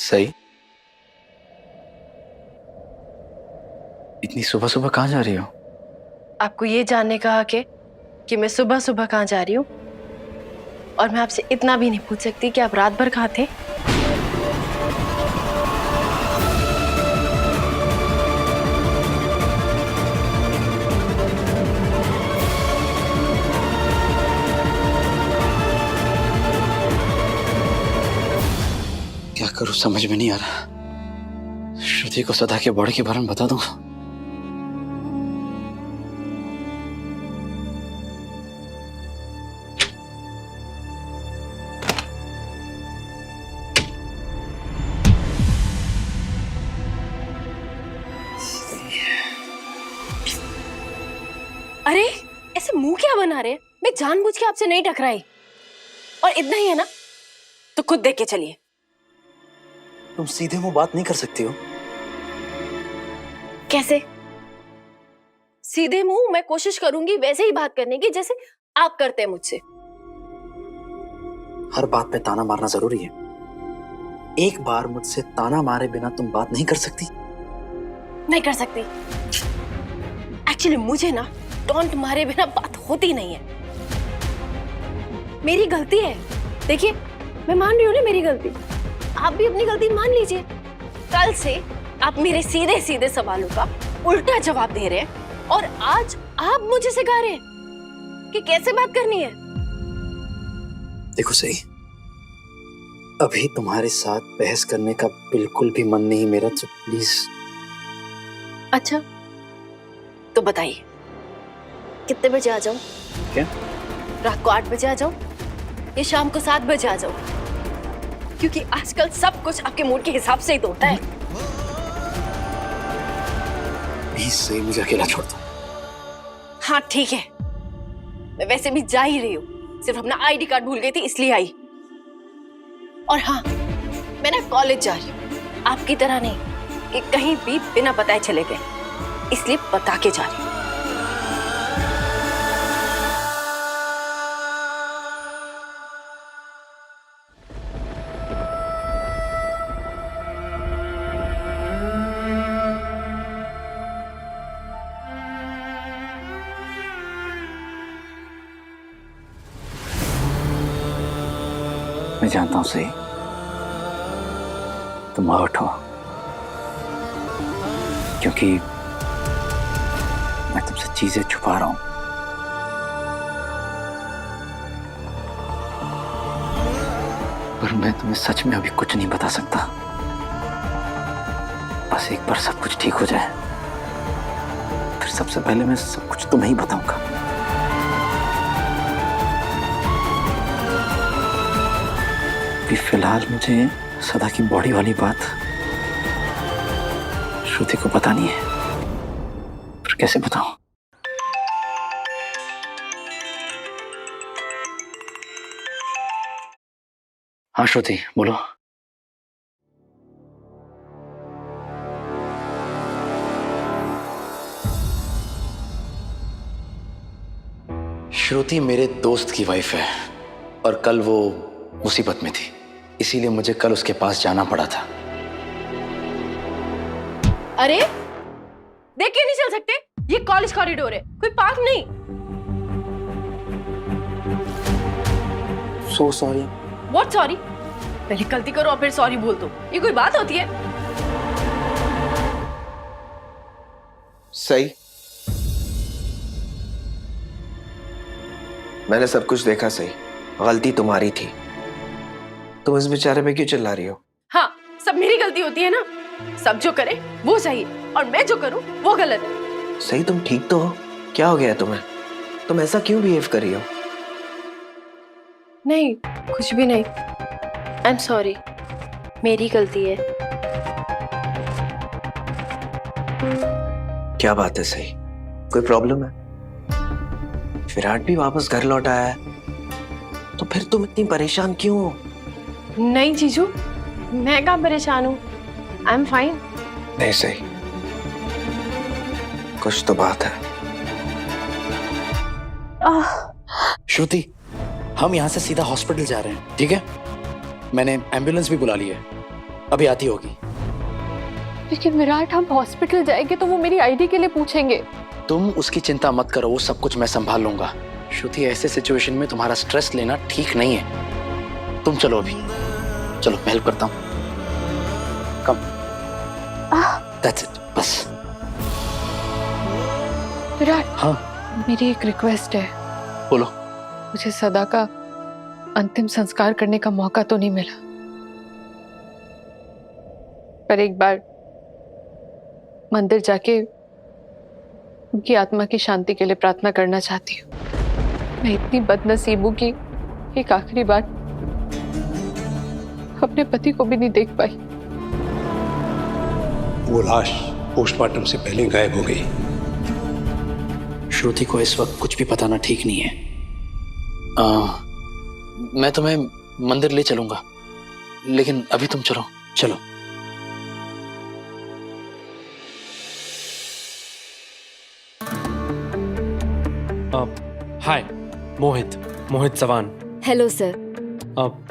सही। इतनी सुबह सुबह कहाँ जा रही हो? आपको ये जानने का हक है कि मैं सुबह सुबह कहाँ जा रही हूँ? और मैं आपसे इतना भी नहीं पूछ सकती कि आप रात भर कहाँ थे? क्या करूं समझ में नहीं आ रहा। श्रुति को सदा के बॉडी के बारे में बता दूं? अरे ऐसे मुंह क्या बना रहे हैं? मैं जानबूझ के आपसे नहीं टकराई। और इतना ही है ना, तो खुद देख के चलिए। तुम सीधे मुंह बात नहीं कर सकती हो? कैसे सीधे मुंह? मैं कोशिश करूंगी वैसे ही बात करने की जैसे आप करते हैं मुझसे। हर बात पे ताना मारना जरूरी है? एक बार मुझसे ताना मारे बिना तुम बात नहीं कर सकती? नहीं कर सकती। एक्चुअली मुझे ना टॉन्ट मारे बिना बात होती नहीं है। मेरी गलती है। देखिए, मैं मान रही हूँ ना मेरी गलती। आप भी अपनी गलती मान लीजिए। कल से आप मेरे सीधे सीधे सवालों का उल्टा जवाब दे रहे हैं और आज आप मुझे सिखा रहे हैं कि कैसे बात करनी है। देखो सही, अभी तुम्हारे साथ बहस करने का बिल्कुल भी मन नहीं मेरा, तो प्लीज। अच्छा, तो बताइए कितने बजे आ जाऊं? क्या? रात को 8 बजे आ जाऊं या शाम को 7 बजे आ जाऊं? क्योंकि आजकल सब कुछ आपके मूड के हिसाब से ही तो होता है। प्लीज सही, मुझे अकेला छोड़ दो। हाँ ठीक है, मैं वैसे भी जा ही रही हूँ। सिर्फ अपना आईडी कार्ड भूल गई थी इसलिए आई। और हाँ, मैं ना कॉलेज जा रही हूँ, आपकी तरह नहीं कि कहीं भी बिना बताए चले गए, इसलिए बता के जा रही हूँ। मैं जानता हूं सही, तुम हर्ट हो क्योंकि मैं तुमसे चीजें छुपा रहा हूं। पर मैं तुम्हें सच में अभी कुछ नहीं बता सकता। बस एक बार सब कुछ ठीक हो जाए, फिर सबसे पहले मैं सब कुछ तुम्हें ही बताऊंगा। अभी फिलहाल मुझे सदा की बॉडी वाली बात श्रुति को पता नहीं है, पर कैसे बताऊं? हाँ श्रुति, बोलो। श्रुति मेरे दोस्त की वाइफ है और कल वो मुसीबत में थी, इसीलिए मुझे कल उसके पास जाना पड़ा था। अरे देख के नहीं चल सकते? ये कॉलेज कॉरिडोर है, कोई पार्क नहीं। So sorry. What sorry? पहले गलती करो और फिर सॉरी बोल दो, ये कोई बात होती है? सही, मैंने सब कुछ देखा सही। गलती तुम्हारी थी। तुम इस बेचारे पे क्यों चिल्ला रही हो? हाँ, सब मेरी गलती होती है ना। सब जो करे वो सही और मैं जो करूं वो गलत है। सही, तुम ठीक तो हो? क्या हो गया है तुम्हें? तुम ऐसा क्यों बिहेव कर रही हो? नहीं, कुछ भी नहीं। आई एम सॉरी, मेरी गलती है। क्या बात है सही, कोई प्रॉब्लम है? विराट भी वापस घर लौट आया है, तो फिर तुम इतनी परेशान क्यों हो? नहीं जीजू, मैं कहाँ परेशान हूँ। I am fine. नहीं सही, कुछ तो बात है। श्रुति, हम यहाँ से सीधा हॉस्पिटल जा रहे हैं, ठीक है? मैंने एम्बुलेंस भी बुला ली है। अभी आती होगी। लेकिन विराट, हम हॉस्पिटल जाएंगे तो वो मेरी आईडी के लिए पूछेंगे। तुम उसकी चिंता मत करो, वो सब कुछ मैं संभाल लूंगा। श्रुति, ऐसे सिचुएशन में तुम्हारा स्ट्रेस लेना ठीक नहीं है। तुम चलो अभी, चलो मैं हेल्प करता हूँ। कम, दैट्स इट, बस। विराट, हाँ मेरी एक रिक्वेस्ट है। बोलो। मुझे सदा का अंतिम संस्कार करने का मौका तो नहीं मिला, पर एक बार मंदिर जाके उनकी आत्मा की शांति के लिए प्रार्थना करना चाहती हूँ। मैं इतनी बदनसीब हूँ कि एक आखिरी बार अपने पति को भी नहीं देख पाई। वो लाश पोस्टमार्टम से पहले गायब हो गई। श्रुति को इस वक्त कुछ भी बताना ठीक नहीं है। मैं तुम्हें मंदिर ले चलूंगा, लेकिन अभी तुम चलो। चलो। Hi, Mohit Chauhan. Hello sir.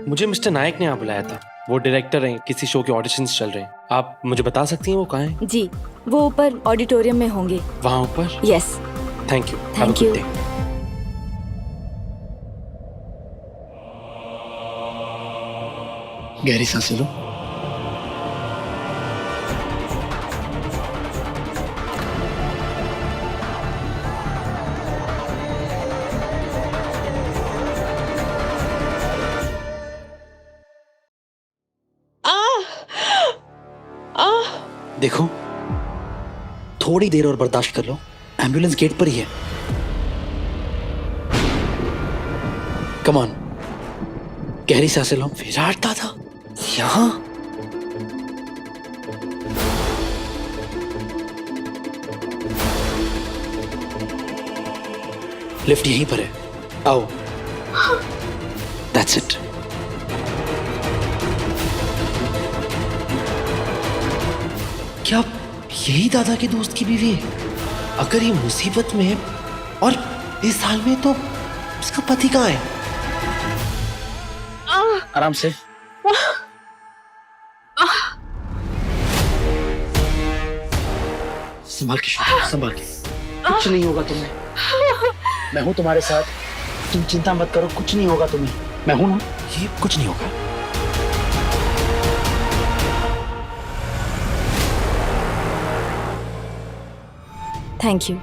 मुझे मिस्टर नायक ने यहाँ बुलाया था। वो डायरेक्टर हैं, किसी शो के ऑडिशंस चल रहे हैं। आप मुझे बता सकती हैं वो कहाँ हैं? जी, वो ऊपर ऑडिटोरियम में होंगे। वहाँ ऊपर? Yes. Thank you. Thank you. गहरी सांसें लो। देखो, थोड़ी देर और बर्दाश्त कर लो, एम्बुलेंस गेट पर ही है। कम ऑन, गहरी सांसें लो। विराट दादा यहाँ? लिफ्ट यहीं पर है, आओ। That's it. क्या यही दादा के दोस्त की बीवी है? अगर ये मुसीबत में है और इस हाल में, तो उसका पति कहाँ है? आराम से। संभाल के, संभाल के। कुछ नहीं होगा तुम्हें, मैं हूं तुम्हारे साथ। तुम चिंता मत करो, कुछ नहीं होगा तुम्हें। मैं हूं ना, ये कुछ नहीं होगा। Thank you.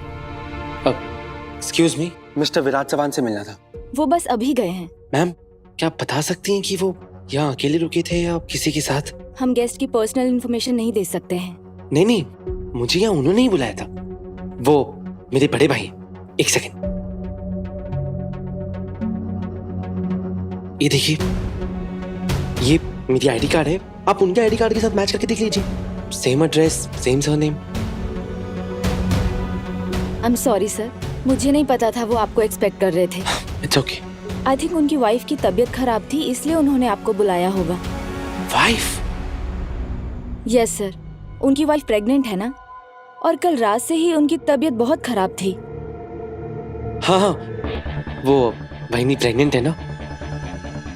Excuse me, mister Virat Chauhan से मिलना था। वो बस अभी गए हैं। मैम, क्या आप बता सकती हैं कि वो यहाँ अकेले रुके थे या किसी के साथ? हम गेस्ट की पर्सनल इंफॉर्मेशन नहीं दे सकते हैं। नहीं, मुझे यहाँ उन्होंने ही बुलाया था। वो मेरे बड़े भाई। एक सेकंड, ये देखिए, ये मेरी आईडी कार्ड है। आप उनके आईडी कार्ड के साथ मैच करके देख लीजिए। Same address, same surname. I am sorry sir, मुझे नहीं पता था वो आपको एक्सपेक्ट कर रहे थे। It's okay. आई थिंक उनकी वाइफ की तबीयत खराब थी, इसलिए उन्होंने आपको बुलाया होगा। वाइफ? यस सर, उनकी वाइफ प्रेग्नेंट है ना, और कल रात से ही उनकी तबीयत बहुत खराब थी। हाँ, वो बहनी प्रेग्नेंट है ना?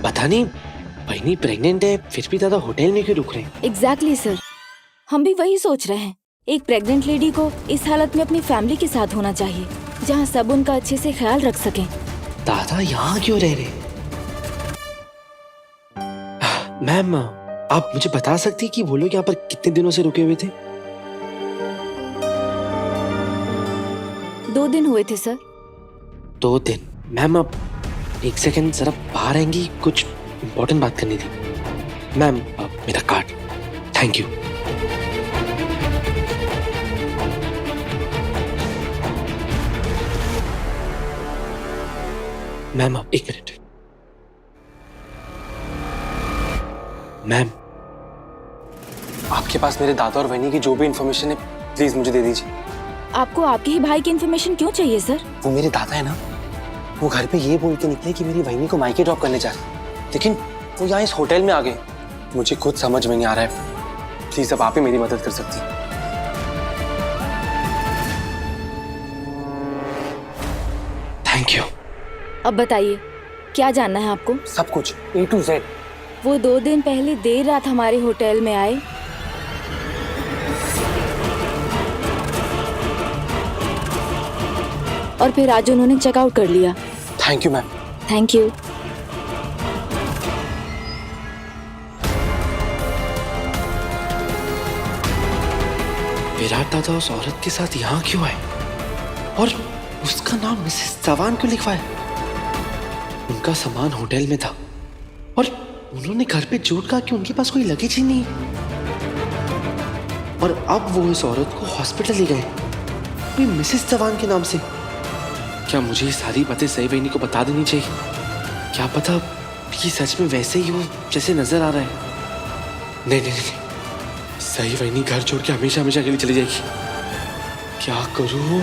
पता नहीं, बहनी प्रेग्नेंट है फिर भी दादा होटल में क्यों रुक रहे हैं? एग्जैक्टली सर, हम भी वही सोच रहे हैं। एक प्रेग्नेंट लेडी को इस हालत में अपनी फैमिली के साथ होना चाहिए, जहाँ सब उनका अच्छे से ख्याल रख सकें। दादा यहाँ क्यों रह रहे? मैम, आप मुझे बता सकती कि वो लोग यहाँ पर कितने दिनों से रुके हुए थे? 2 दिन हुए थे सर। 2 दिन? मैम, आप एक सेकंड जरा बाहर आएंगी, कुछ इम्पोर्टेंट बात करनी थी। मैम, मेरा कार्ड। Thank you. मैम, आप 1 मिनट। मैम, आपके पास मेरे दादा और बहनी की जो भी इंफॉर्मेशन है, प्लीज मुझे दे दीजिए। आपको आपके ही भाई की इन्फॉर्मेशन क्यों चाहिए सर? वो मेरे दादा है ना, वो घर पे ये बोल के निकले कि मेरी बहनी को मायके ड्रॉप करने जा रहे हैं, लेकिन वो यहाँ इस होटल में आ गए। मुझे खुद समझ में नहीं आ रहा है। प्लीज अब आप ही मेरी मदद कर सकती हैं। Thank you. अब बताइए, क्या जानना है आपको? सब कुछ A to Z। वो 2 दिन पहले देर रात हमारे होटल में आए। और फिर आज उन्होंने चेकआउट कर लिया। Thank you ma'am. Thank you. Virat दादा उस औरत के साथ यहाँ क्यों आए और उसका नाम मिसेस चौहान क्यों लिखवाया? उनका सामान होटल में था और उन्होंने घर पे झूठ कहा कि उनके पास कोई लगेज ही नहीं। और अब वो इस औरत को हॉस्पिटल ले गए कोई मिसेस चौहान के नाम से। क्या मुझे ये सारी बातें सही वहीनी को बता देनी चाहिए? क्या पता ये सच में वैसे ही हो जैसे नजर आ रहा है। नहीं नहीं नहीं, सही वहीनी घर छोड़ के हमेशा हमेशा के लिए चली जाएगी। क्या करूं?